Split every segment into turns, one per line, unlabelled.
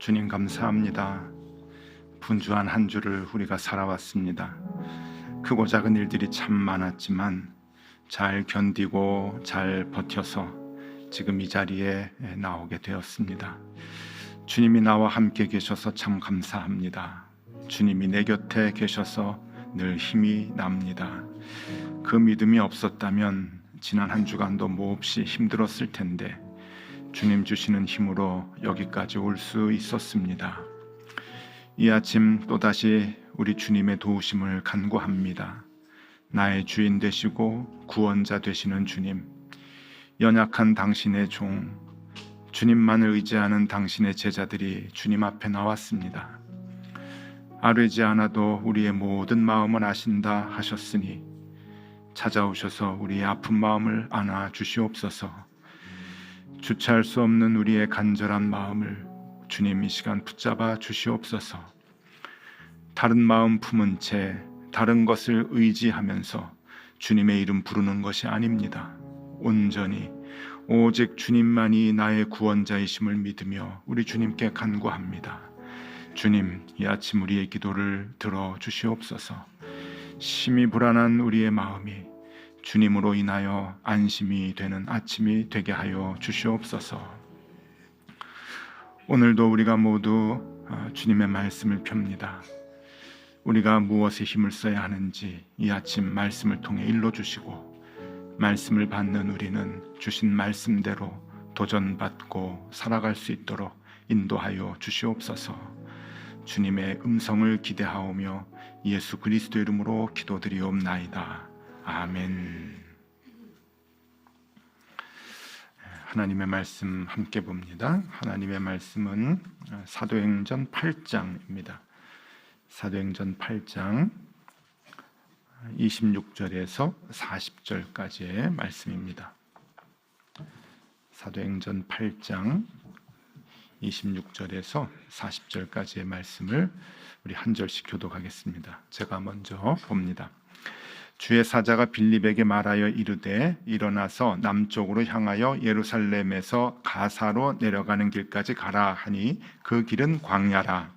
주님 감사합니다. 분주한 한 주를 우리가 살아왔습니다. 크고 작은 일들이 참 많았지만 잘 견디고 잘 버텨서 지금 이 자리에 나오게 되었습니다. 주님이 나와 함께 계셔서 참 감사합니다. 주님이 내 곁에 계셔서 늘 힘이 납니다. 그 믿음이 없었다면 지난 한 주간도 몹시 힘들었을 텐데 주님 주시는 힘으로 여기까지 올 수 있었습니다. 이 아침 또다시 우리 주님의 도우심을 간구합니다. 나의 주인 되시고 구원자 되시는 주님, 연약한 당신의 종, 주님만을 의지하는 당신의 제자들이 주님 앞에 나왔습니다. 아뢰지 않아도 우리의 모든 마음을 아신다 하셨으니 찾아오셔서 우리의 아픈 마음을 안아 주시옵소서. 주체할 수 없는 우리의 간절한 마음을 주님 이 시간 붙잡아 주시옵소서. 다른 마음 품은 채 다른 것을 의지하면서 주님의 이름 부르는 것이 아닙니다. 온전히 오직 주님만이 나의 구원자이심을 믿으며 우리 주님께 간구합니다. 주님, 이 아침 우리의 기도를 들어 주시옵소서. 심히 불안한 우리의 마음이 주님으로 인하여 안심이 되는 아침이 되게 하여 주시옵소서. 오늘도 우리가 모두 주님의 말씀을 펴니다. 우리가 무엇에 힘을 써야 하는지 이 아침 말씀을 통해 일러주시고, 말씀을 받는 우리는 주신 말씀대로 도전받고 살아갈 수 있도록 인도하여 주시옵소서. 주님의 음성을 기대하오며 예수 그리스도 이름으로 기도드리옵나이다. 아멘. 하나님의 말씀 함께 봅니다. 하나님의 말씀은 사도행전 8장입니다. 사도행전 8장 26절에서 40절까지의 말씀입니다. 사도행전 8장 26절에서 40절까지의 말씀을 우리 한 절씩 교독하겠습니다. 제가 먼저 봅니다. 주의 사자가 빌립에게 말하여 이르되 일어나서 남쪽으로 향하여 예루살렘에서 가사로 내려가는 길까지 가라 하니 그 길은 광야라.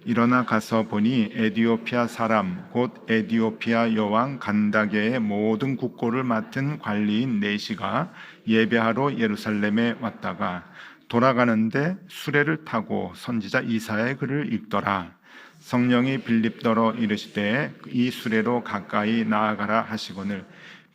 일어나 가서 보니 에디오피아 사람 곧 에디오피아 여왕 간다게의 모든 국고를 맡은 관리인 네시가 예배하러 예루살렘에 왔다가 돌아가는데 수레를 타고 선지자 이사야의 글을 읽더라. 성령이 빌립더러 이르시되 이 수레로 가까이 나아가라 하시거늘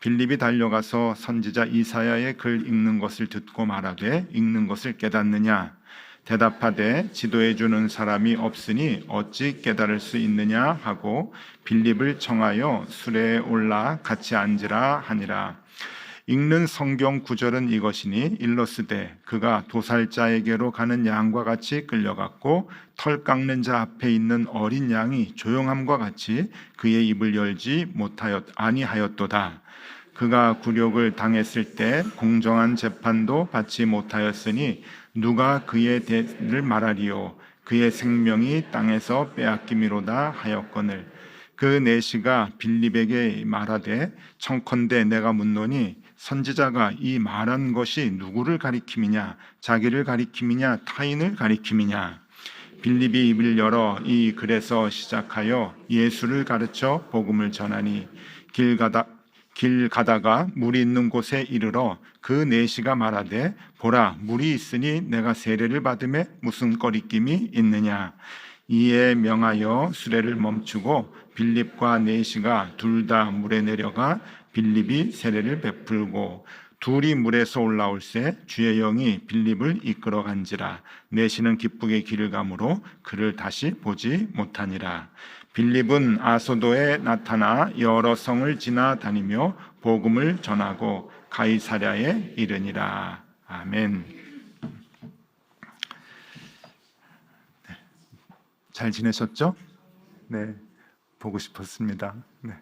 빌립이 달려가서 선지자 이사야의 글 읽는 것을 듣고 말하되 읽는 것을 깨닫느냐? 대답하되 지도해 주는 사람이 없으니 어찌 깨달을 수 있느냐 하고 빌립을 청하여 수레에 올라 같이 앉으라 하니라. 읽는 성경 구절은 이것이니 일러스되 그가 도살자에게로 가는 양과 같이 끌려갔고 털 깎는 자 앞에 있는 어린 양이 조용함과 같이 그의 입을 열지 아니하였도다. 그가 굴욕을 당했을 때 공정한 재판도 받지 못하였으니 누가 그의 대를 말하리요? 그의 생명이 땅에서 빼앗김이로다 하였거늘 그 내시가 빌립에게 말하되 청컨대 내가 묻노니 선지자가 이 말한 것이 누구를 가리킴이냐? 자기를 가리킴이냐? 타인을 가리킴이냐? 빌립이 입을 열어 이 글에서 시작하여 예수를 가르쳐 복음을 전하니 길 가다가 물이 있는 곳에 이르러 그 내시가 말하되 보라 물이 있으니 내가 세례를 받음에 무슨 거리낌이 있느냐? 이에 명하여 수레를 멈추고 빌립과 내시가 둘 다 물에 내려가 빌립이 세례를 베풀고 둘이 물에서 올라올새 주의 영이 빌립을 이끌어 간지라. 내시는 기쁘게 길을 가므로 그를 다시 보지 못하니라. 빌립은 아소도에 나타나 여러 성을 지나다니며 복음을 전하고 가이사랴에 이르니라. 아멘. 잘 지내셨죠? 네, 보고 싶었습니다. 네.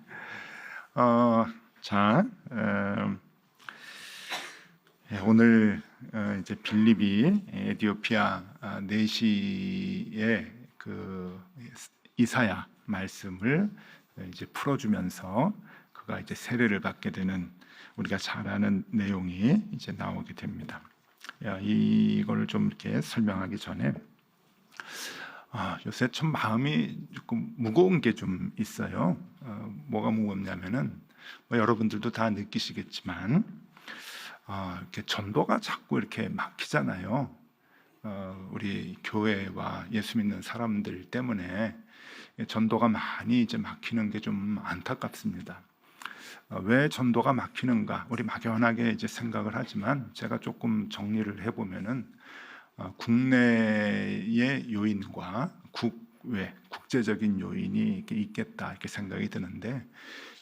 오늘 이제 빌립이 에디오피아 네시의 그 이사야 말씀을 이제 풀어주면서 그가 이제 세례를 받게 되는 우리가 잘 아는 내용이 이제 나오게 됩니다. 이걸 좀 이렇게 설명하기 전에 요새 참 마음이 조금 무거운 게 좀 있어요. 뭐가 무겁냐면은 여러분들도 다 느끼시겠지만 이렇게 전도가 자꾸 이렇게 막히잖아요. 우리 교회와 예수 믿는 사람들 때문에 전도가 많이 이제 막히는 게 좀 안타깝습니다. 왜 전도가 막히는가? 우리 막연하게 이제 생각을 하지만 제가 조금 정리를 해보면은 국내의 요인과 국외 국제적인 요인이 이렇게 있겠다 이렇게 생각이 드는데,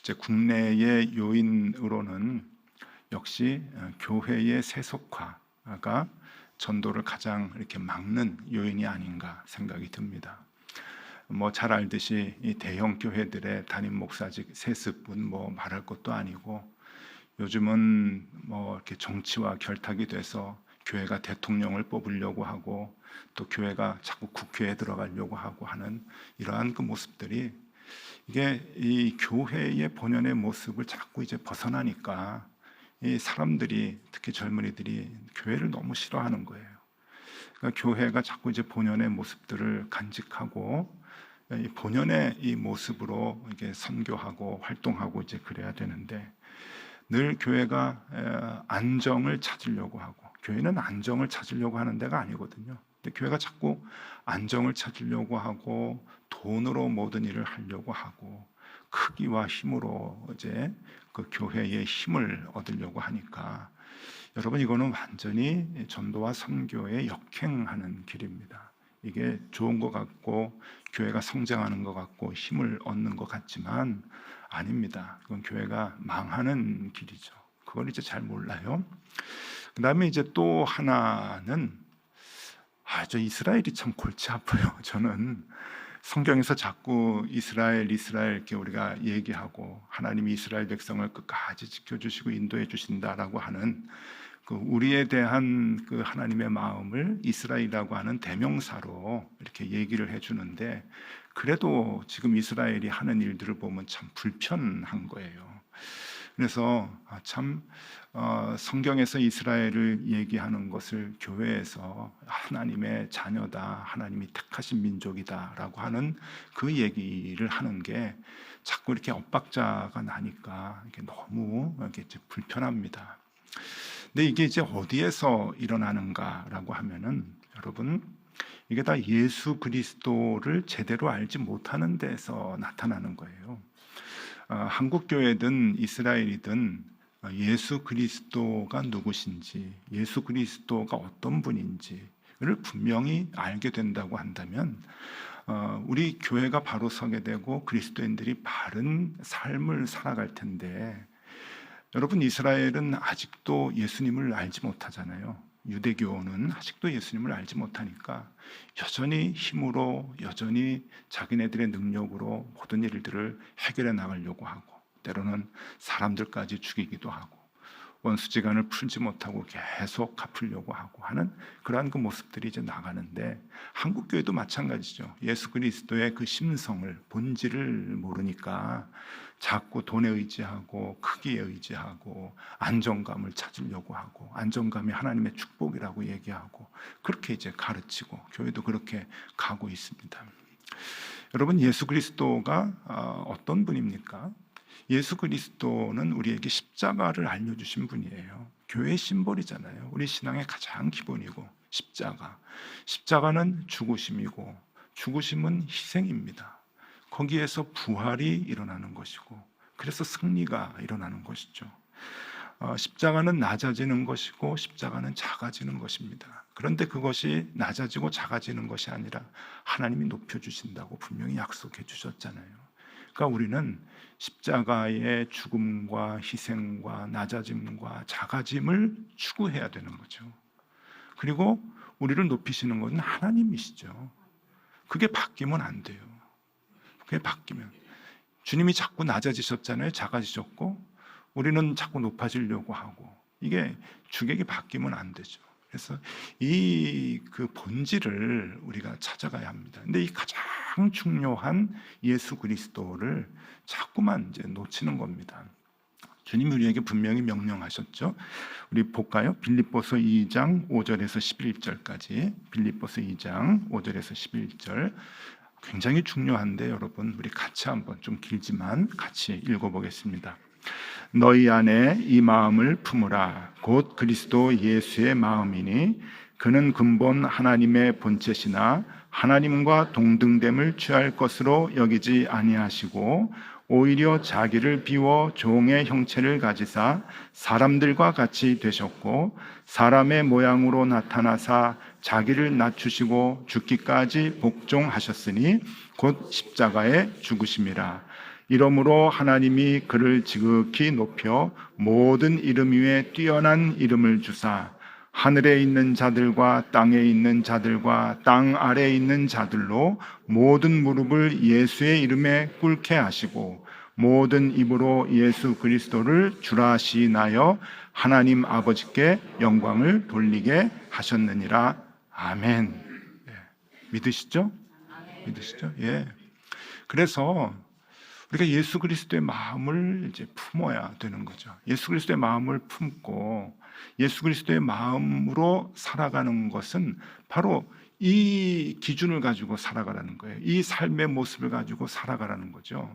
이제 국내의 요인으로는 역시 교회의 세속화가 전도를 가장 이렇게 막는 요인이 아닌가 생각이 듭니다. 잘 알듯이 이 대형 교회들의 담임 목사직 세습은 말할 것도 아니고, 요즘은 이렇게 정치와 결탁이 돼서 교회가 대통령을 뽑으려고 하고 또 교회가 자꾸 국회에 들어가려고 하고 하는 이러한 그 모습들이, 이게 이 교회의 본연의 모습을 자꾸 이제 벗어나니까 이 사람들이, 특히 젊은이들이 교회를 너무 싫어하는 거예요. 그러니까 교회가 자꾸 이제 본연의 모습들을 간직하고 이 본연의 이 모습으로 이게 선교하고 활동하고 이제 그래야 되는데, 늘 교회가 안정을 찾으려고 하고, 교회는 안정을 찾으려고 하는 데가 아니거든요. 근데 교회가 자꾸 안정을 찾으려고 하고 돈으로 모든 일을 하려고 하고 크기와 힘으로 이제 그 교회의 힘을 얻으려고 하니까, 여러분 이거는 완전히 전도와 선교에 역행하는 길입니다. 이게 좋은 것 같고 교회가 성장하는 것 같고 힘을 얻는 것 같지만 아닙니다. 그건 교회가 망하는 길이죠. 그걸 이제 잘 몰라요. 그 다음에 이제 또 하나는, 저 이스라엘이 참 골치 아파요. 저는 성경에서 자꾸 이스라엘 이렇게 우리가 얘기하고, 하나님이 이스라엘 백성을 끝까지 지켜주시고 인도해 주신다라고 하는 그 우리에 대한 그 하나님의 마음을 이스라엘이라고 하는 대명사로 이렇게 얘기를 해주는데, 그래도 지금 이스라엘이 하는 일들을 보면 참 불편한 거예요. 그래서 참 성경에서 이스라엘을 얘기하는 것을 교회에서 하나님의 자녀다, 하나님이 택하신 민족이다라고 하는 그 얘기를 하는 게 자꾸 이렇게 엇박자가 나니까 이게 너무 이렇게 불편합니다. 근데 이게 이제 어디에서 일어나는가라고 하면은, 여러분 이게 다 예수 그리스도를 제대로 알지 못하는 데서 나타나는 거예요. 한국 교회든 이스라엘이든 예수 그리스도가 누구신지, 예수 그리스도가 어떤 분인지를 분명히 알게 된다고 한다면 우리 교회가 바로 서게 되고 그리스도인들이 바른 삶을 살아갈 텐데, 여러분 이스라엘은 아직도 예수님을 알지 못하잖아요. 유대교는 아직도 예수님을 알지 못하니까 여전히 힘으로, 여전히 자기네들의 능력으로 모든 일들을 해결해 나가려고 하고, 때로는 사람들까지 죽이기도 하고 원수지간을 풀지 못하고 계속 갚으려고 하고 하는 그러한 그 모습들이 이제 나가는데, 한국 교회도 마찬가지죠. 예수 그리스도의 그 심성을, 본질을 모르니까 자꾸 돈에 의지하고 크기에 의지하고 안정감을 찾으려고 하고, 안정감이 하나님의 축복이라고 얘기하고 그렇게 이제 가르치고, 교회도 그렇게 가고 있습니다. 여러분 예수 그리스도가 어떤 분입니까? 예수 그리스도는 우리에게 십자가를 알려주신 분이에요. 교회의 심볼이잖아요. 우리 신앙의 가장 기본이고, 십자가는 죽으심이고, 죽으심은 희생입니다. 거기에서 부활이 일어나는 것이고, 그래서 승리가 일어나는 것이죠. 십자가는 낮아지는 것이고 십자가는 작아지는 것입니다. 그런데 그것이 낮아지고 작아지는 것이 아니라 하나님이 높여주신다고 분명히 약속해 주셨잖아요. 그러니까 우리는 십자가의 죽음과 희생과 낮아짐과 작아짐을 추구해야 되는 거죠. 그리고 우리를 높이시는 것은 하나님이시죠. 그게 바뀌면 안 돼요. 그게 바뀌면, 주님이 자꾸 낮아지셨잖아요. 작아지셨고 우리는 자꾸 높아지려고 하고, 이게 주객이 바뀌면 안 되죠. 그래서 이 그 본질을 우리가 찾아가야 합니다. 근데 이 가장 중요한 예수 그리스도를 자꾸만 이제 놓치는 겁니다. 주님이 우리에게 분명히 명령하셨죠. 우리 볼까요? 빌립보서 2장 5절에서 11절까지. 빌립보서 2장 5절에서 11절. 굉장히 중요한데 여러분 우리 같이 한번, 좀 길지만 같이 읽어보겠습니다. 너희 안에 이 마음을 품으라. 곧 그리스도 예수의 마음이니 그는 근본 하나님의 본체시나 하나님과 동등됨을 취할 것으로 여기지 아니하시고 오히려 자기를 비워 종의 형체를 가지사 사람들과 같이 되셨고 사람의 모양으로 나타나사 자기를 낮추시고 죽기까지 복종하셨으니 곧 십자가에 죽으심이라. 이러므로 하나님이 그를 지극히 높여 모든 이름 위에 뛰어난 이름을 주사 하늘에 있는 자들과 땅에 있는 자들과 땅 아래에 있는 자들로 모든 무릎을 예수의 이름에 꿇게 하시고 모든 입으로 예수 그리스도를 주라 시인하여 하나님 아버지께 영광을 돌리게 하셨느니라. 아멘. 예. 믿으시죠? 믿으시죠? 예. 그래서 우리가 예수 그리스도의 마음을 이제 품어야 되는 거죠. 예수 그리스도의 마음을 품고 예수 그리스도의 마음으로 살아가는 것은 바로 이 기준을 가지고 살아가라는 거예요. 이 삶의 모습을 가지고 살아가라는 거죠.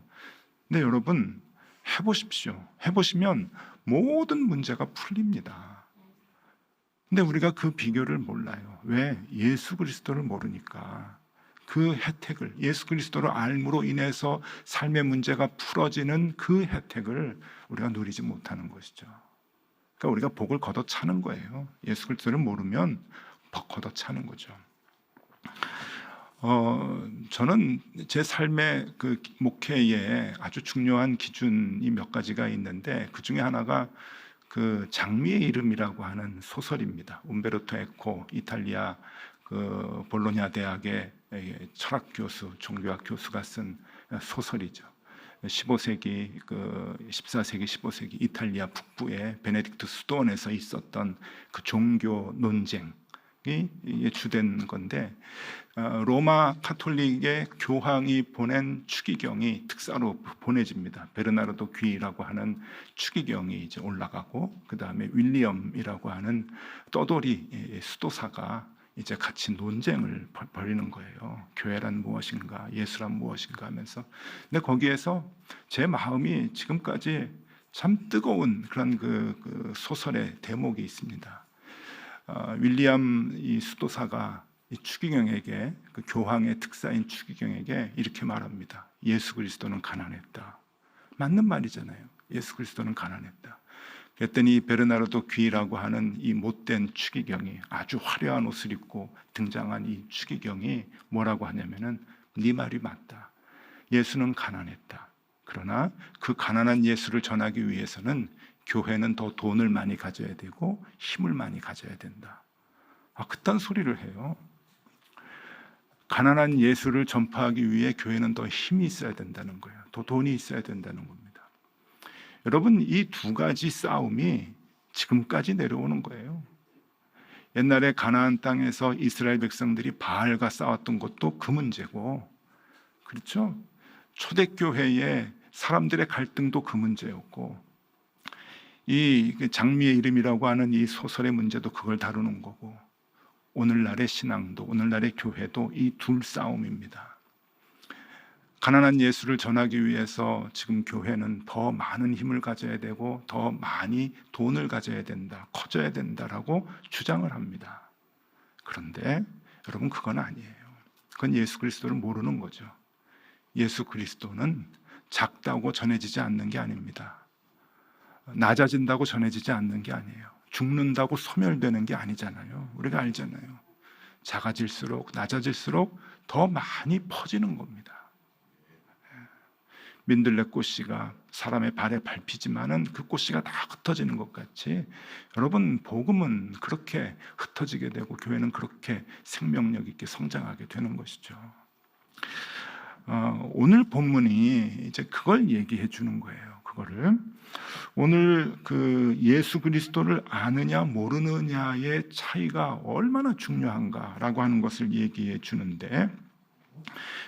근데 여러분 해보십시오. 해보시면 모든 문제가 풀립니다. 근데 우리가 그 비결을 몰라요. 왜? 예수 그리스도를 모르니까. 그 혜택을, 예수 그리스도를 알므로 인해서 삶의 문제가 풀어지는 그 혜택을 우리가 누리지 못하는 것이죠. 그러니까 우리가 복을 걷어차는 거예요. 예수 그리스도를 모르면 복 걷어차는 거죠. 저는 제 삶의 그 목회에 아주 중요한 기준이 몇 가지가 있는데 그 중에 하나가 그 장미의 이름이라고 하는 소설입니다. umberto eco, 이탈리아 그 볼로냐 대학의 철학 교수, 종교학 교수가 쓴 소설이죠. 15세기, 14세기, 15세기 이탈리아 북부의 베네딕트 수도원에서 있었던 그 종교 논쟁이 주된 건데, 로마 카톨릭의 교황이 보낸 추기경이 특사로 보내집니다. 베르나르도 귀라고 하는 추기경이 이제 올라가고, 그 다음에 윌리엄이라고 하는 떠돌이 수도사가 이제 같이 논쟁을 벌이는 거예요. 교회란 무엇인가, 예수란 무엇인가 하면서. 근데 거기에서 제 마음이 지금까지 참 뜨거운 그런 그 소설의 대목이 있습니다. 윌리엄 이 수도사가 이 추기경에게, 그 교황의 특사인 추기경에게 이렇게 말합니다. 예수 그리스도는 가난했다. 맞는 말이잖아요. 예수 그리스도는 가난했다. 그랬더니 베르나르도 귀라고 하는 이 못된 추기경이, 아주 화려한 옷을 입고 등장한 이 추기경이 뭐라고 하냐면은 네 말이 맞다. 예수는 가난했다. 그러나 그 가난한 예수를 전하기 위해서는 교회는 더 돈을 많이 가져야 되고 힘을 많이 가져야 된다. 그딴 소리를 해요. 가난한 예수를 전파하기 위해 교회는 더 힘이 있어야 된다는 거예요. 더 돈이 있어야 된다는 겁니다. 여러분, 이 두 가지 싸움이 지금까지 내려오는 거예요. 옛날에 가나안 땅에서 이스라엘 백성들이 바알과 싸웠던 것도 그 문제고, 그렇죠? 초대교회의 사람들의 갈등도 그 문제였고, 이 장미의 이름이라고 하는 이 소설의 문제도 그걸 다루는 거고, 오늘날의 신앙도, 오늘날의 교회도 이 둘 싸움입니다. 가난한 예수를 전하기 위해서 지금 교회는 더 많은 힘을 가져야 되고 더 많이 돈을 가져야 된다, 커져야 된다라고 주장을 합니다. 그런데 여러분, 그건 아니에요. 그건 예수 그리스도를 모르는 거죠. 예수 그리스도는 작다고 전해지지 않는 게 아닙니다. 낮아진다고 전해지지 않는 게 아니에요. 죽는다고 소멸되는 게 아니잖아요. 우리가 알잖아요. 작아질수록, 낮아질수록 더 많이 퍼지는 겁니다. 민들레꽃씨가 사람의 발에 밟히지만은 그 꽃씨가 다 흩어지는 것 같이, 여러분, 복음은 그렇게 흩어지게 되고 교회는 그렇게 생명력 있게 성장하게 되는 것이죠. 오늘 본문이 이제 그걸 얘기해 주는 거예요. 그거를 오늘 그 예수 그리스도를 아느냐 모르느냐의 차이가 얼마나 중요한가라고 하는 것을 얘기해 주는데,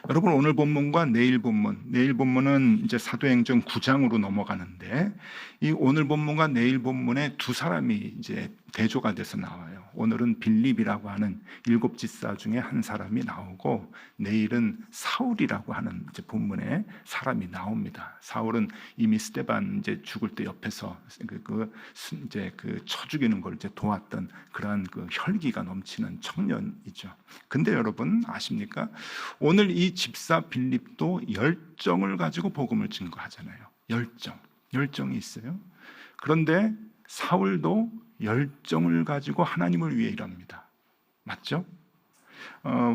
여러분 오늘 본문과 내일 본문은 이제 사도행전 9장으로 넘어가는데 이 오늘 본문과 내일 본문에 두 사람이 이제 대조가 돼서 나와요. 오늘은 빌립이라고 하는 일곱 지사 중에 한 사람이 나오고 내일은 사울이라고 하는 이제 본문에 사람이 나옵니다. 사울은 이미 스데반 이제 죽을 때 옆에서 이제 쳐 죽이는 걸 이제 도왔던 그러한 그 혈기가 넘치는 청년이죠. 근데 여러분 아십니까? 오늘 이 집사 빌립도 열정을 가지고 복음을 증거하잖아요. 열정이 있어요. 그런데 사울도 열정을 가지고 하나님을 위해 일합니다. 맞죠?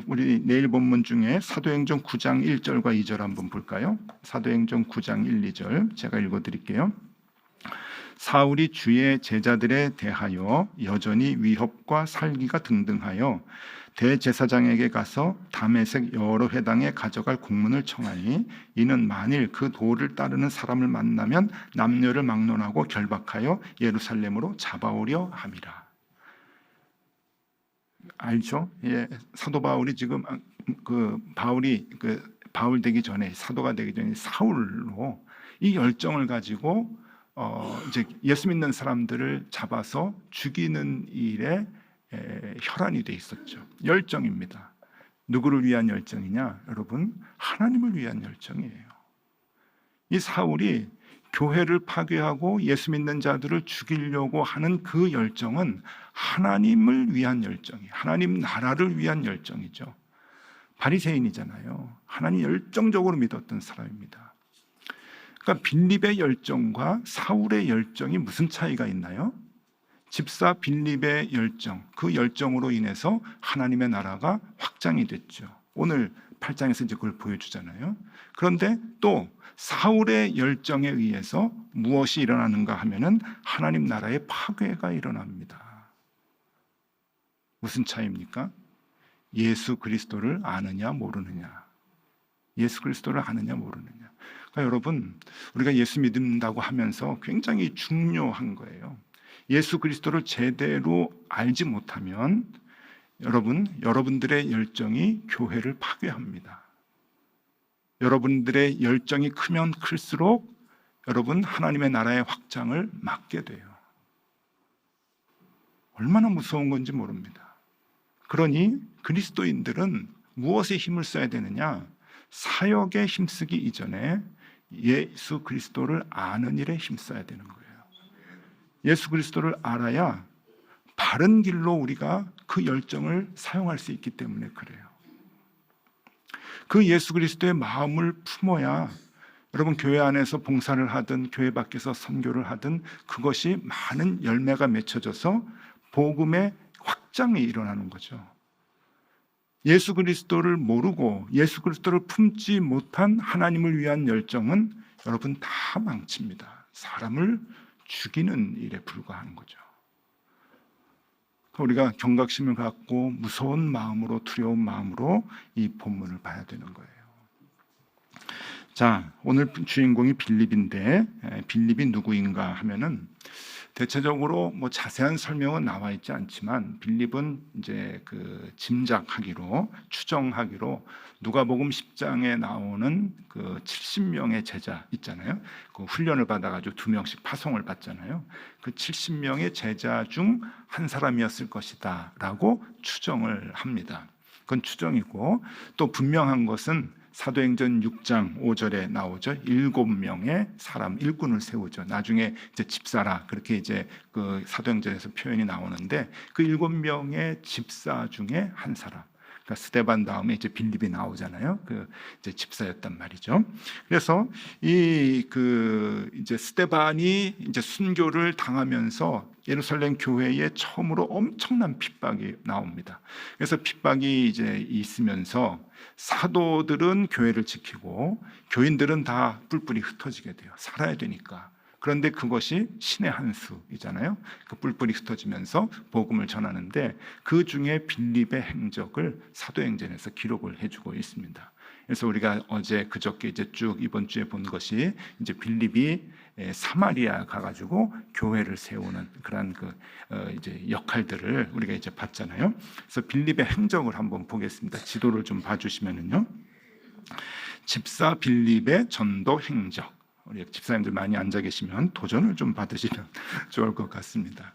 우리 내일 본문 중에 사도행전 9장 1절과 2절 한번 볼까요? 사도행전 9장 1, 2절 제가 읽어드릴게요. 사울이 주의 제자들에 대하여 여전히 위협과 살기가 등등하여 대제사장에게 가서 다메섹 여러 회당에 가져갈 공문을 청하니 이는 만일 그 도를 따르는 사람을 만나면 남녀를 막론하고 결박하여 예루살렘으로 잡아오려 함이라. 알죠? 예, 사도 바울이 지금 바울 되기 전에 사도가 되기 전에 사울로 이 열정을 가지고 이제 예수 믿는 사람들을 잡아서 죽이는 일에 혈안이 돼 있었죠. 열정입니다. 누구를 위한 열정이냐? 여러분, 하나님을 위한 열정이에요. 이 사울이 교회를 파괴하고 예수 믿는 자들을 죽이려고 하는 그 열정은 하나님을 위한 열정이에요. 하나님 나라를 위한 열정이죠. 바리새인이잖아요. 하나님 열정적으로 믿었던 사람입니다. 그러니까 빌립의 열정과 사울의 열정이 무슨 차이가 있나요? 집사 빌립의 열정, 그 열정으로 인해서 하나님의 나라가 확장이 됐죠. 오늘 8장에서 이제 그걸 보여주잖아요. 그런데 또 사울의 열정에 의해서 무엇이 일어나는가 하면은 하나님 나라의 파괴가 일어납니다. 무슨 차이입니까? 예수 그리스도를 아느냐 모르느냐. 예수 그리스도를 아느냐 모르느냐. 그러니까 여러분, 우리가 예수 믿는다고 하면서 굉장히 중요한 거예요. 예수 그리스도를 제대로 알지 못하면 여러분들의 열정이 교회를 파괴합니다. 여러분들의 열정이 크면 클수록 여러분 하나님의 나라의 확장을 막게 돼요. 얼마나 무서운 건지 모릅니다. 그러니 그리스도인들은 무엇에 힘을 써야 되느냐? 사역에 힘쓰기 이전에 예수 그리스도를 아는 일에 힘써야 되는 거예요. 예수 그리스도를 알아야 바른 길로 우리가 그 열정을 사용할 수 있기 때문에 그래요. 그 예수 그리스도의 마음을 품어야 여러분 교회 안에서 봉사를 하든 교회 밖에서 선교를 하든 그것이 많은 열매가 맺혀져서 복음의 확장이 일어나는 거죠. 예수 그리스도를 모르고 예수 그리스도를 품지 못한 하나님을 위한 열정은 여러분 다 망칩니다. 사람을 죽이는 일에 불과하는 거죠. 우리가 경각심을 갖고 무서운 마음으로 두려운 마음으로 이 본문을 봐야 되는 거예요. 자, 오늘 주인공이 빌립인데 빌립이 누구인가 하면은 대체적으로 뭐 자세한 설명은 나와 있지 않지만 빌립은 이제 짐작하기로 추정하기로 누가복음 10장에 나오는 70명의 제자 있잖아요. 그 훈련을 받아가지고 2명씩 파송을 받잖아요. 그 70명의 제자 중 한 사람이었을 것이다라고 추정을 합니다. 그건 추정이고 또 분명한 것은 사도행전 6장 5절에 나오죠. 7명의 사람 일꾼을 세우죠. 나중에 이제 집사라 그렇게 이제 사도행전에서 표현이 나오는데 그 7명의 집사 중에 한 사람. 그러니까 스데반 다음에 이제 빌립이 나오잖아요. 이제 집사였단 말이죠. 그래서 이제 스데반이 이제 순교를 당하면서 예루살렘 교회에 처음으로 엄청난 핍박이 나옵니다. 그래서 핍박이 이제 있으면서 사도들은 교회를 지키고 교인들은 다 뿔뿔이 흩어지게 돼요. 살아야 되니까. 그런데 그것이 신의 한 수이잖아요. 그 뿔뿔이 흩어지면서 복음을 전하는데 그 중에 빌립의 행적을 사도행전에서 기록을 해주고 있습니다. 그래서 우리가 어제 그저께 이제 쭉 이번 주에 본 것이 이제 빌립이 사마리아 가가지고 교회를 세우는 그런 이제 역할들을 우리가 이제 봤잖아요. 그래서 빌립의 행적을 한번 보겠습니다. 지도를 좀 봐주시면은요. 집사 빌립의 전도 행적. 우리 집사님들 많이 앉아 계시면 도전을 좀 받으시면 좋을 것 같습니다.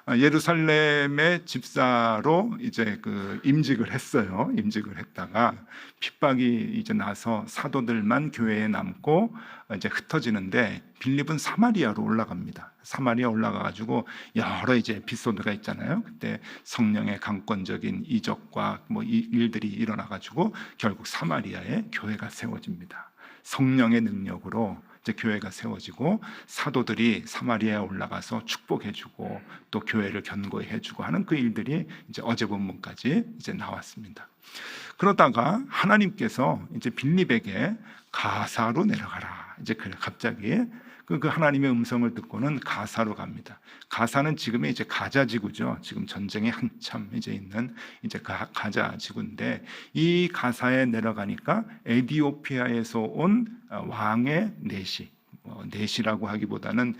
예루살렘의 집사로 이제 임직을 했어요. 임직을 했다가 핍박이 이제 나서 사도들만 교회에 남고 이제 ht어지는데 빌립은 사마리아로 올라갑니다. 사마리아 올라가가지고 여러 이제 에피소드가 있잖아요. 그때 성령의 강권적인 이적과 뭐 일들이 일어나가지고 결국 사마리아에 교회가 세워집니다. 성령의 능력으로 이제 교회가 세워지고 사도들이 사마리아에 올라가서 축복해주고 또 교회를 견고해주고 하는 그 일들이 이제 어제 본문까지 이제 나왔습니다. 그러다가 하나님께서 이제 빌립에게 가사로 내려가라. 이제 갑자기 그 하나님의 음성을 듣고는 가사로 갑니다. 가사는 지금의 이제 가자 지구죠. 지금 전쟁에 한참 이제 있는 이제 가자 지구인데 이 가사에 내려가니까 에디오피아에서 온 왕의 내시라고 하기보다는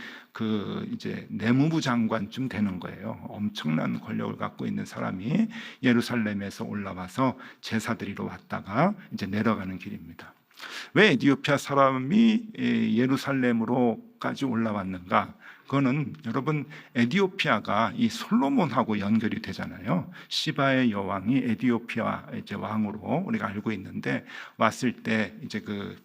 이제 내무부 장관쯤 되는 거예요. 엄청난 권력을 갖고 있는 사람이 예루살렘에서 올라와서 제사드리러 왔다가 이제 내려가는 길입니다. 왜 에디오피아 사람이 예루살렘으로까지 올라왔는가? 그거는 여러분 에디오피아가 이 솔로몬하고 연결이 되잖아요. 시바의 여왕이 에디오피아 이제 왕으로 우리가 알고 있는데 왔을 때 이제 그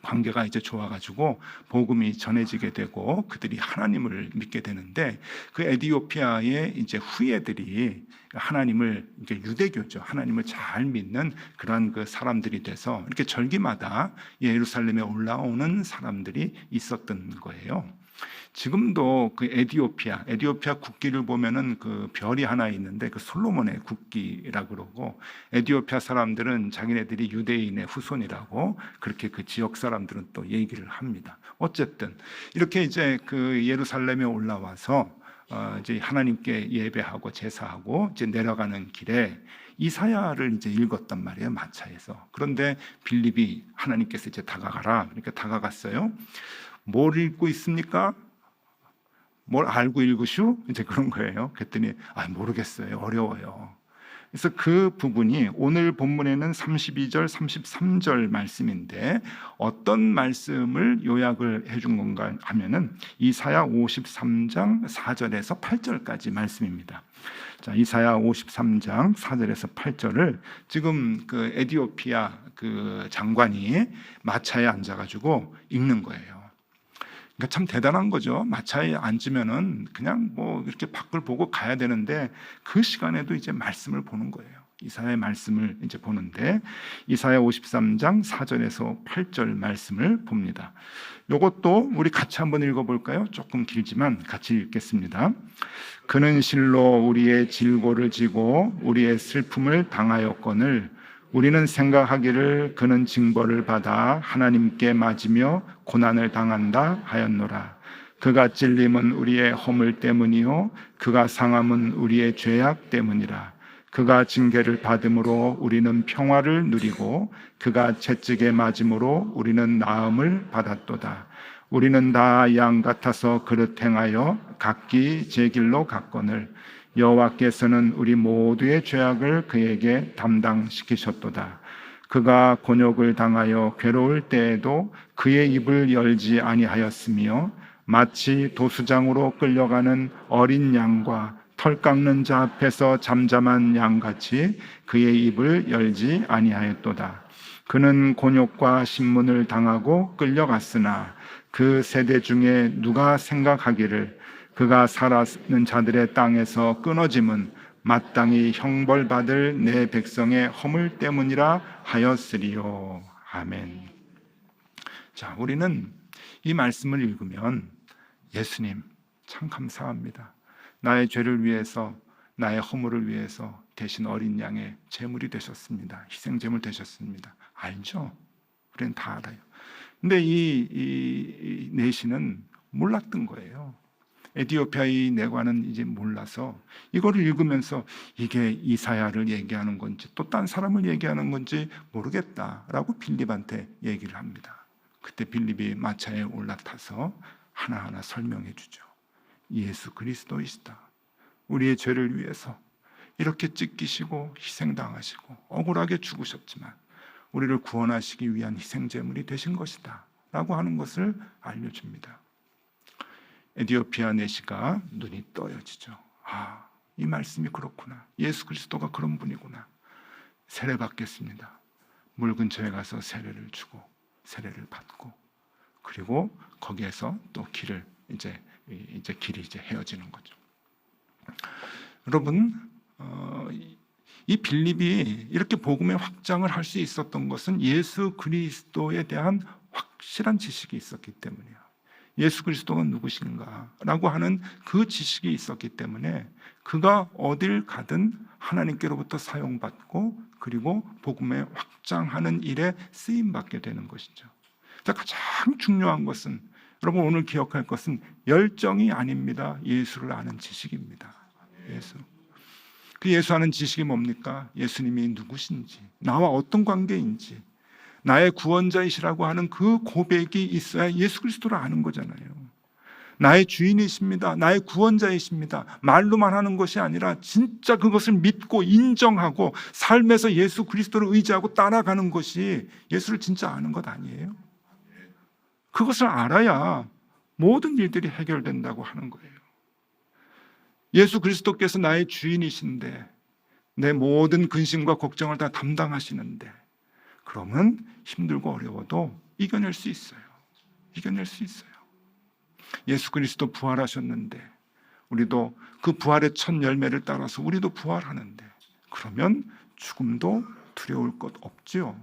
관계가 이제 좋아가지고 복음이 전해지게 되고 그들이 하나님을 믿게 되는데 그 에디오피아의 이제 후예들이 하나님을 이제 유대교죠. 하나님을 잘 믿는 그런 그 사람들이 돼서 이렇게 절기마다 예루살렘에 올라오는 사람들이 있었던 거예요. 지금도 그 에디오피아 국기를 보면은 그 별이 하나 있는데 그 솔로몬의 국기라 그러고 에디오피아 사람들은 자기네들이 유대인의 후손이라고 그렇게 그 지역 사람들은 또 얘기를 합니다. 어쨌든 이렇게 이제 그 예루살렘에 올라와서 이제 하나님께 예배하고 제사하고 이제 내려가는 길에 이사야를 이제 읽었단 말이에요, 마차에서. 그런데 빌립이 하나님께서 이제 다가가라, 그러니까 다가갔어요. 뭘 읽고 있습니까? 뭘 알고 읽으슈? 이제 그런 거예요. 그랬더니 모르겠어요. 어려워요. 그래서 그 부분이 오늘 본문에는 32절, 33절 말씀인데 어떤 말씀을 요약을 해준 건가 하면은 이사야 53장 4절에서 8절까지 말씀입니다. 자, 이사야 53장 4절에서 8절을 지금 그 에디오피아 그 장관이 마차에 앉아가지고 읽는 거예요. 그러니까 참 대단한 거죠. 마차에 앉으면은 그냥 뭐 이렇게 밖을 보고 가야 되는데 그 시간에도 이제 말씀을 보는 거예요. 이사야의 말씀을 이제 보는데 이사야 53장 4절에서 8절 말씀을 봅니다. 이것도 우리 같이 한번 읽어볼까요? 조금 길지만 같이 읽겠습니다. 그는 실로 우리의 질고를 지고 우리의 슬픔을 당하였거늘 우리는 생각하기를 그는 징벌을 받아 하나님께 맞으며 고난을 당한다 하였노라. 그가 찔림은 우리의 허물 때문이요 그가 상함은 우리의 죄악 때문이라. 그가 징계를 받음으로 우리는 평화를 누리고 그가 채찍에 맞음으로 우리는 나음을 받았도다. 우리는 다 양 같아서 그릇 행하여 각기 제 길로 갔거늘 여호와께서는 우리 모두의 죄악을 그에게 담당시키셨도다. 그가 곤욕을 당하여 괴로울 때에도 그의 입을 열지 아니하였으며 마치 도수장으로 끌려가는 어린 양과 털 깎는 자 앞에서 잠잠한 양같이 그의 입을 열지 아니하였도다. 그는 곤욕과 신문을 당하고 끌려갔으나 그 세대 중에 누가 생각하기를 그가 살아있는 자들의 땅에서 끊어짐은 마땅히 형벌받을 내 백성의 허물 때문이라 하였으리요. 아멘. 자, 우리는 이 말씀을 읽으면 예수님 참 감사합니다. 나의 죄를 위해서 나의 허물을 위해서 대신 어린 양의 제물이 되셨습니다. 희생제물 되셨습니다. 알죠? 우리는 다 알아요. 근데 이 내시는 몰랐던 거예요. 에디오피아의 내관은 이제 몰라서 이거를 읽으면서 이게 이사야를 얘기하는 건지 또 딴 사람을 얘기하는 건지 모르겠다라고 빌립한테 얘기를 합니다. 그때 빌립이 마차에 올라타서 하나하나 설명해 주죠. 예수 그리스도이시다. 우리의 죄를 위해서 이렇게 찢기시고 희생당하시고 억울하게 죽으셨지만 우리를 구원하시기 위한 희생제물이 되신 것이다 라고 하는 것을 알려줍니다. 에디오피아 내시가 눈이 떠여지죠. 이 말씀이 그렇구나. 예수 그리스도가 그런 분이구나. 세례 받겠습니다. 물 근처에 가서 세례를 주고 세례를 받고, 그리고 거기에서 또 길을 길이 헤어지는 거죠. 여러분, 이 빌립이 이렇게 복음의 확장을 할 수 있었던 것은 예수 그리스도에 대한 확실한 지식이 있었기 때문이에요. 예수 그리스도가 누구신가라고 하는 그 지식이 있었기 때문에 그가 어딜 가든 하나님께로부터 사용받고 그리고 복음의 확장하는 일에 쓰임받게 되는 것이죠. 가장 중요한 것은, 여러분 오늘 기억할 것은 열정이 아닙니다. 예수를 아는 지식입니다. 그 예수 아는 지식이 뭡니까? 예수님이 누구신지, 나와 어떤 관계인지, 나의 구원자이시라고 하는 그 고백이 있어야 예수 그리스도를 아는 거잖아요. 나의 주인이십니다. 나의 구원자이십니다. 말로만 하는 것이 아니라 진짜 그것을 믿고 인정하고 삶에서 예수 그리스도를 의지하고 따라가는 것이 예수를 진짜 아는 것 아니에요? 그것을 알아야 모든 일들이 해결된다고 하는 거예요. 예수 그리스도께서 나의 주인이신데 내 모든 근심과 걱정을 다 담당하시는데, 그러면 힘들고 어려워도 이겨낼 수 있어요. 이겨낼 수 있어요. 예수 그리스도 부활하셨는데 우리도 그 부활의 첫 열매를 따라서 우리도 부활하는데, 그러면 죽음도 두려울 것 없지요.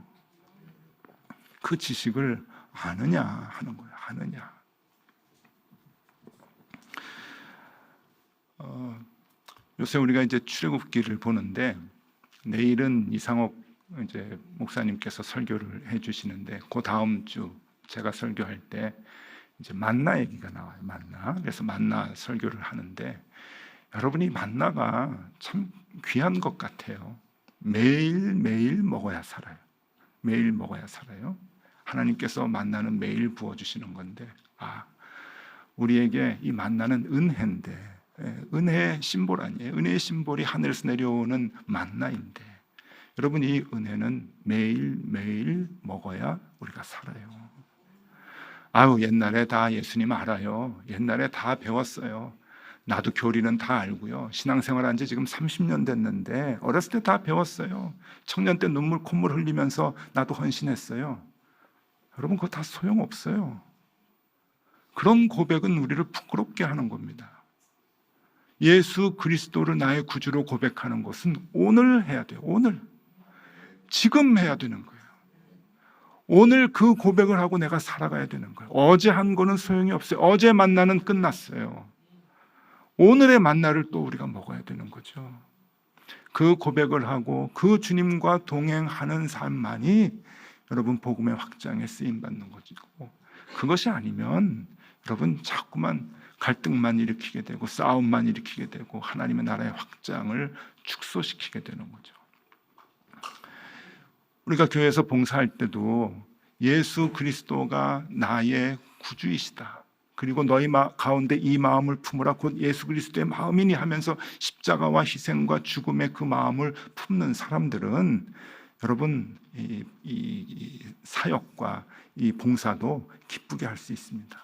그 지식을 아느냐 하는 거예요. 아느냐. 요새 우리가 출애굽기를 보는데, 내일은 이상옥 목사님께서 설교를 해주시는데, 그 다음 주 제가 설교할 때 만나 얘기가 나와요. 만나. 그래서 만나 설교를 하는데, 여러분이 만나가 참 귀한 것 같아요. 매일 먹어야 살아요. 매일 먹어야 살아요. 하나님께서 만나는 매일 부어주시는 건데, 우리에게 이 만나는 은혜인데, 은혜의 심볼 아니에요. 은혜의 심볼이 하늘에서 내려오는 만나인데, 여러분 이 은혜는 매일 먹어야 우리가 살아요. 옛날에 다 예수님 알아요. 옛날에 다 배웠어요. 나도 교리는 다 알고요. 신앙생활 한 지 지금 30년 됐는데 어렸을 때 다 배웠어요. 청년 때 눈물 콧물 흘리면서 나도 헌신했어요. 여러분 그거 다 소용없어요. 그런 고백은 우리를 부끄럽게 하는 겁니다. 예수 그리스도를 나의 구주로 고백하는 것은 오늘 해야 돼요. 오늘. 지금 해야 되는 거예요. 오늘 그 고백을 하고 내가 살아가야 되는 거예요. 어제 한 거는 소용이 없어요. 어제 만나는 끝났어요. 오늘의 만나를 또 우리가 먹어야 되는 거죠. 그 고백을 하고 그 주님과 동행하는 삶만이 여러분 복음의 확장에 쓰임받는 것이고, 그것이 아니면 여러분 자꾸만 갈등만 일으키게 되고 싸움만 일으키게 되고 하나님의 나라의 확장을 축소시키게 되는 거죠. 우리가 교회에서 봉사할 때도 예수 그리스도가 나의 구주이시다, 그리고 너희 가운데 이 마음을 품으라, 곧 예수 그리스도의 마음이니 하면서 십자가와 희생과 죽음의 그 마음을 품는 사람들은 여러분 이 사역과 이 봉사도 기쁘게 할 수 있습니다.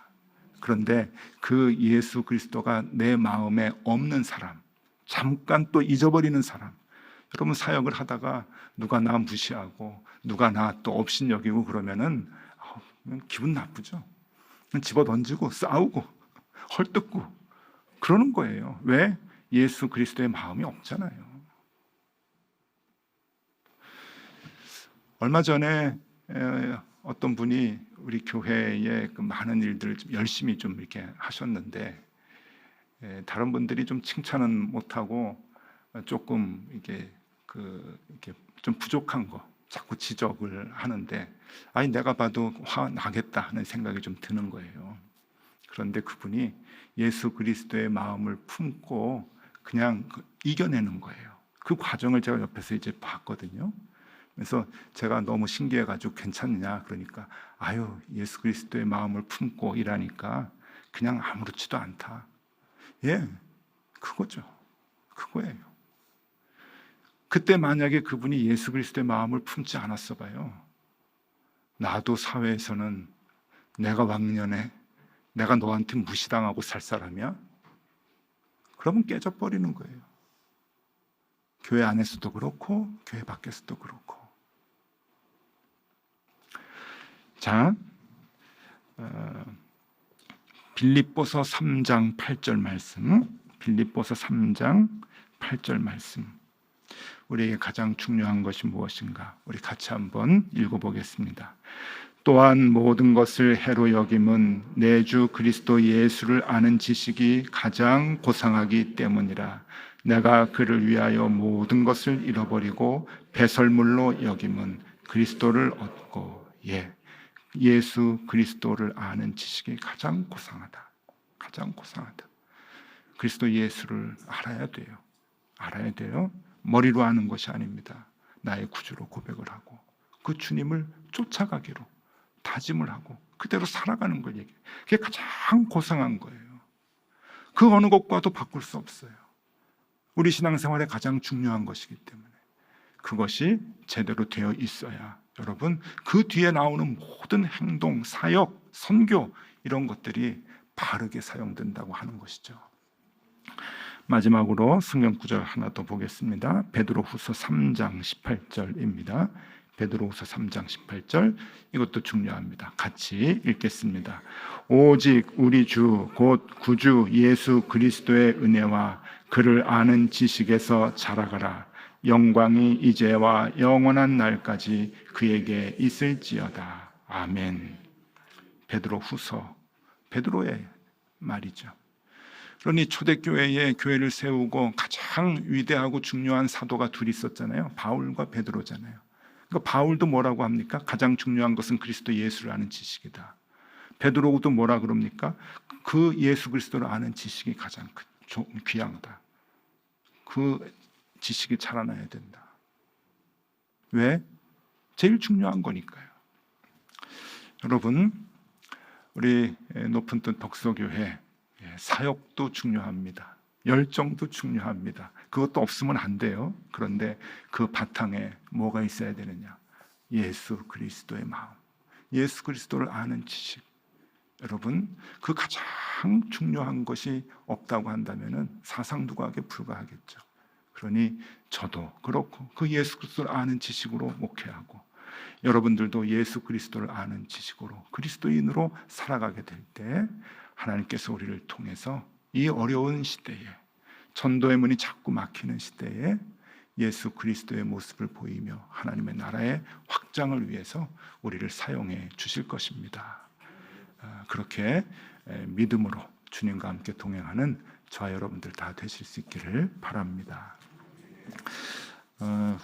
그런데 그 예수 그리스도가 내 마음에 없는 사람, 잠깐 또 잊어버리는 사람, 여러분 사역을 하다가 누가 나 무시하고 누가 나 또 업신여기고 그러면은 기분 나쁘죠. 집어 던지고 싸우고 헐뜯고 그러는 거예요. 왜? 예수 그리스도의 마음이 없잖아요. 얼마 전에 어떤 분이 우리 교회에 그 많은 일들을 좀 열심히 좀 이렇게 하셨는데, 다른 분들이 좀 칭찬은 못하고 조금 이렇게 좀 부족한 거 자꾸 지적을 하는데, 내가 봐도 화 나겠다 하는 생각이 좀 드는 거예요. 그런데 그분이 예수 그리스도의 마음을 품고 그냥 이겨내는 거예요. 그 과정을 제가 옆에서 봤거든요. 그래서 제가 너무 신기해가지고 괜찮냐 그러니까, 예수 그리스도의 마음을 품고 일하니까 그냥 아무렇지도 않다. 그거죠. 그거예요. 그때 만약에 그분이 예수 그리스도의 마음을 품지 않았어 봐요, 나도 사회에서는 내가 왕년에 내가 너한테 무시당하고 살 사람이야? 그러면 깨져버리는 거예요. 교회 안에서도 그렇고 교회 밖에서도 그렇고. 자, 빌립보서 3장 8절 말씀, 빌립보서 3장 8절 말씀. 우리에게 가장 중요한 것이 무엇인가? 우리 같이 한번 읽어보겠습니다. 또한 모든 것을 해로 여김은 내 주 그리스도 예수를 아는 지식이 가장 고상하기 때문이라. 내가 그를 위하여 모든 것을 잃어버리고 배설물로 여김은 그리스도를 얻고, 예수 그리스도를 아는 지식이 가장 고상하다. 가장 고상하다. 그리스도 예수를 알아야 돼요. 알아야 돼요. 머리로 아는 것이 아닙니다. 나의 구주로 고백을 하고 그 주님을 쫓아가기로 다짐을 하고 그대로 살아가는 걸 얘기해요. 그게 가장 고상한 거예요. 그 어느 것과도 바꿀 수 없어요. 우리 신앙생활에 가장 중요한 것이기 때문에 그것이 제대로 되어 있어야 여러분 그 뒤에 나오는 모든 행동, 사역, 선교 이런 것들이 바르게 사용된다고 하는 것이죠. 마지막으로 성경 구절 하나 더 보겠습니다. 베드로후서 3장 18절입니다. 베드로후서 3장 18절, 이것도 중요합니다. 같이 읽겠습니다. 오직 우리 주 곧 구주 예수 그리스도의 은혜와 그를 아는 지식에서 자라가라. 영광이 이제와 영원한 날까지 그에게 있을지어다. 아멘. 베드로후서, 베드로의 말이죠. 그러니 초대교회에 교회를 세우고 가장 위대하고 중요한 사도가 둘이 있었잖아요. 바울과 베드로잖아요. 그러니까 바울도 뭐라고 합니까? 가장 중요한 것은 그리스도 예수를 아는 지식이다. 베드로도 뭐라 그럽니까? 그 예수 그리스도를 아는 지식이 가장 귀하다. 그 지식이 자라나야 된다. 왜? 제일 중요한 거니까요. 여러분, 우리 높은 뜻 덕소교회 사역도 중요합니다. 열정도 중요합니다. 그것도 없으면 안 돼요. 그런데 그 바탕에 뭐가 있어야 되느냐? 예수 그리스도의 마음, 예수 그리스도를 아는 지식. 여러분, 그 가장 중요한 것이 없다고 한다면 사상두각에 불과하겠죠. 그러니 저도 그렇고 그 예수 그리스도를 아는 지식으로 목회하고 여러분들도 예수 그리스도를 아는 지식으로 그리스도인으로 살아가게 될 때 하나님께서 우리를 통해서 이 어려운 시대에, 전도의 문이 자꾸 막히는 시대에 예수 그리스도의 모습을 보이며 하나님의 나라의 확장을 위해서 우리를 사용해 주실 것입니다. 그렇게 믿음으로 주님과 함께 동행하는 저와 여러분들 다 되실 수 있기를 바랍니다.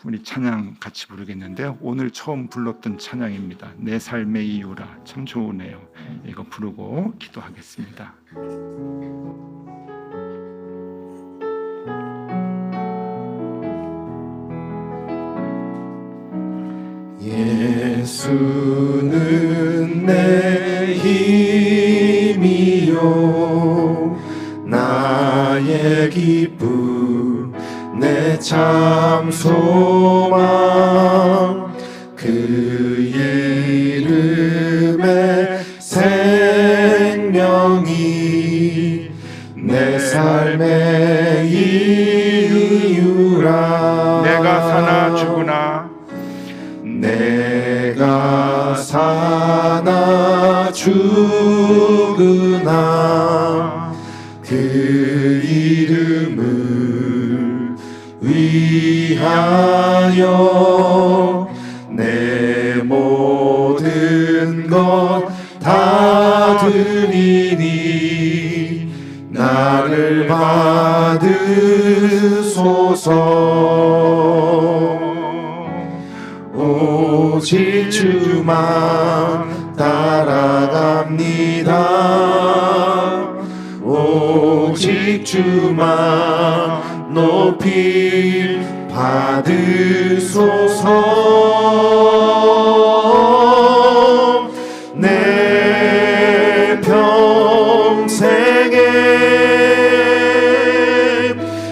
우리 찬양 같이 부르겠는데요. 오늘 처음 불렀던 찬양입니다. 내 삶의 이유라. 참 좋으네요. 이거 부르고 기도하겠습니다.
예수는 내 힘이요 나의 기쁨 내 참 소망 그 이름의 생명이 내 삶의 이유라.
내가 사나 죽으나
내가 사나 죽으나 그 이름을 위하여 내 모든 것 다 드리니 나를 받으소서. 오직 주만 따라갑니다. 오직 주만 높이 받으소서. 내 평생에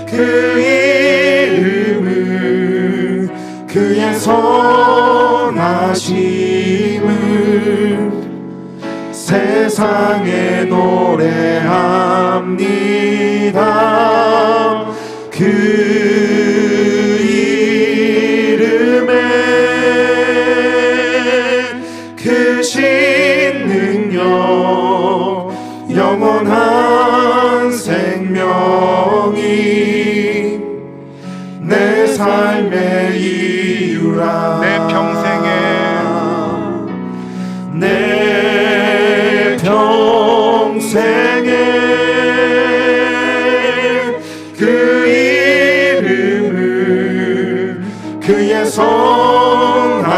그 이름을 그의 선하심을 세상에 노래합니다. 그 이름에 크신 능력 영원한 생명이 내 삶의 이유라.
내 평생에
내 평생에 그 이름을 그의 선하심을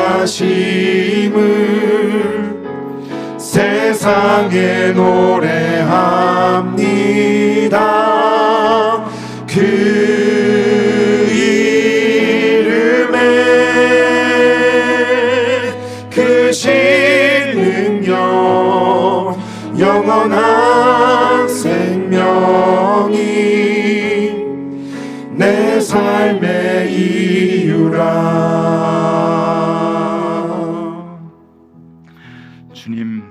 세상에 노래합니다. 그 이름에 크신 능력 영원한 생명이 내 삶의 이유라.
주님,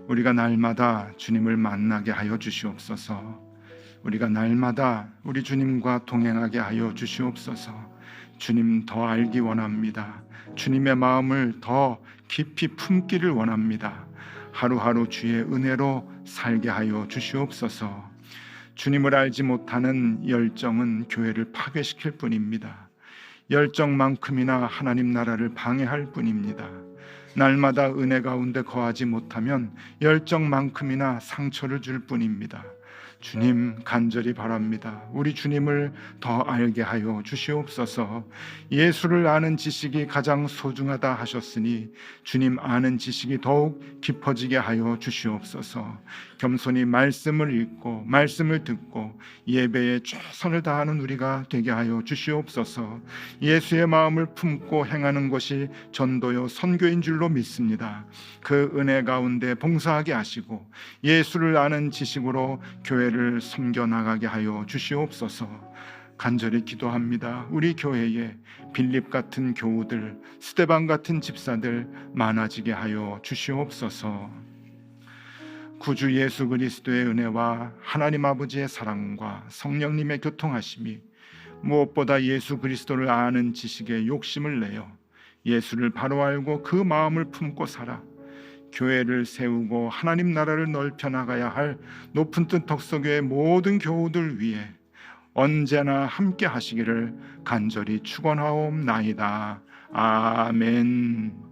우리가 날마다 주님을 만나게 하여 주시옵소서. 우리가 날마다 우리 주님과 동행하게 하여 주시옵소서. 주님 더 알기 원합니다. 주님의 마음을 더 깊이 품기를 원합니다. 하루하루 주의 은혜로 살게 하여 주시옵소서. 주님을 알지 못하는 열정은 교회를 파괴시킬 뿐입니다. 열정만큼이나 하나님 나라를 방해할 뿐입니다. 날마다 은혜 가운데 거하지 못하면 열정만큼이나 상처를 줄 뿐입니다. 주님 간절히 바랍니다. 우리 주님을 더 알게 하여 주시옵소서. 예수를 아는 지식이 가장 소중하다 하셨으니 주님 아는 지식이 더욱 깊어지게 하여 주시옵소서. 겸손히 말씀을 읽고 말씀을 듣고 예배에 최선을 다하는 우리가 되게 하여 주시옵소서. 예수의 마음을 품고 행하는 것이 전도요 선교인 줄로 믿습니다. 그 은혜 가운데 봉사하게 하시고 예수를 아는 지식으로 교회를 섬겨나가게 하여 주시옵소서. 간절히 기도합니다. 우리 교회에 빌립 같은 교우들, 스데반 같은 집사들 많아지게 하여 주시옵소서. 구주 예수 그리스도의 은혜와 하나님 아버지의 사랑과 성령님의 교통하심이 무엇보다 예수 그리스도를 아는 지식에 욕심을 내어 예수를 바로 알고 그 마음을 품고 살아 교회를 세우고 하나님 나라를 넓혀 나가야 할 높은 뜻 덕서교회 모든 교우들 위해 언제나 함께 하시기를 간절히 축원하옵나이다. 아멘.